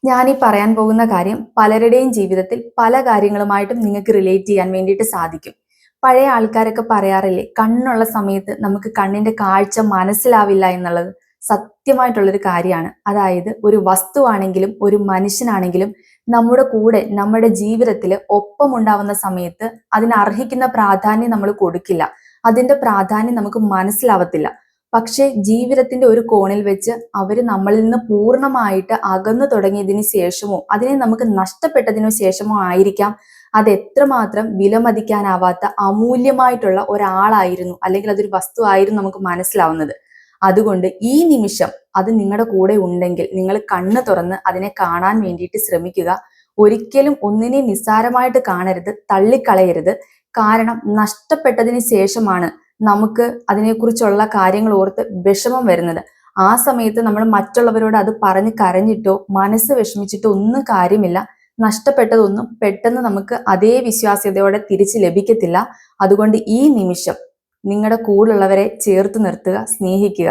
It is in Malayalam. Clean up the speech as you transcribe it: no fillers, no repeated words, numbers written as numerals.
ഞാനീ പറയാൻ പോകുന്ന കാര്യം പലരുടെയും ജീവിതത്തിൽ പല കാര്യങ്ങളുമായിട്ടും നിങ്ങൾക്ക് റിലേറ്റ് ചെയ്യാൻ വേണ്ടിയിട്ട് സാധിക്കും. പഴയ ആൾക്കാരൊക്കെ പറയാറില്ലേ, കണ്ണുള്ള സമയത്ത് നമുക്ക് കണ്ണിന്റെ കാഴ്ച മനസ്സിലാവില്ല എന്നുള്ളത് സത്യമായിട്ടുള്ളൊരു കാര്യമാണ്. അതായത് ഒരു വസ്തുവാണെങ്കിലും ഒരു മനുഷ്യനാണെങ്കിലും നമ്മുടെ കൂടെ നമ്മുടെ ജീവിതത്തിൽ ഒപ്പമുണ്ടാവുന്ന സമയത്ത് അതിന് അർഹിക്കുന്ന പ്രാധാന്യം നമ്മൾ കൊടുക്കില്ല. അതിന്റെ പ്രാധാന്യം നമുക്ക് മനസ്സിലാവത്തില്ല. പക്ഷെ ജീവിതത്തിന്റെ ഒരു കോണിൽ വെച്ച് അവര് നമ്മളിൽ നിന്ന് പൂർണ്ണമായിട്ട് അകന്നു തുടങ്ങിയതിന് ശേഷമോ അതിനെ നമുക്ക് നഷ്ടപ്പെട്ടതിനു ശേഷമോ ആയിരിക്കാം അത് എത്രമാത്രം വിലമതിക്കാനാവാത്ത അമൂല്യമായിട്ടുള്ള ഒരാളായിരുന്നു, അല്ലെങ്കിൽ അതൊരു വസ്തു ആയിരുന്നു നമുക്ക് മനസ്സിലാവുന്നത്. അതുകൊണ്ട് ഈ നിമിഷം അത് നിങ്ങളുടെ കൂടെ ഉണ്ടെങ്കിൽ നിങ്ങൾ കണ്ണ് തുറന്ന് അതിനെ കാണാൻ വേണ്ടിയിട്ട് ശ്രമിക്കുക. ഒരിക്കലും ഒന്നിനെ നിസ്സാരമായിട്ട് കാണരുത്, തള്ളിക്കളയരുത്. കാരണം നഷ്ടപ്പെട്ടതിന് ശേഷമാണ് നമുക്ക് അതിനെക്കുറിച്ചുള്ള കാര്യങ്ങൾ ഓർത്ത് വിഷമം വരുന്നത്. ആ സമയത്ത് നമ്മൾ മറ്റുള്ളവരോട് അത് പറഞ്ഞ് കരഞ്ഞിട്ടോ മനസ്സ് വിഷമിച്ചിട്ടോ ഒന്നും കാര്യമില്ല. നഷ്ടപ്പെട്ടതൊന്നും പെട്ടെന്ന് നമുക്ക് അതേ വിശ്വാസ്യതയോടെ തിരിച്ച് ലഭിക്കത്തില്ല. അതുകൊണ്ട് ഈ നിമിഷം നിങ്ങളുടെ കൂടെയുള്ളവരെ ചേർത്ത് നിർത്തുക, സ്നേഹിക്കുക.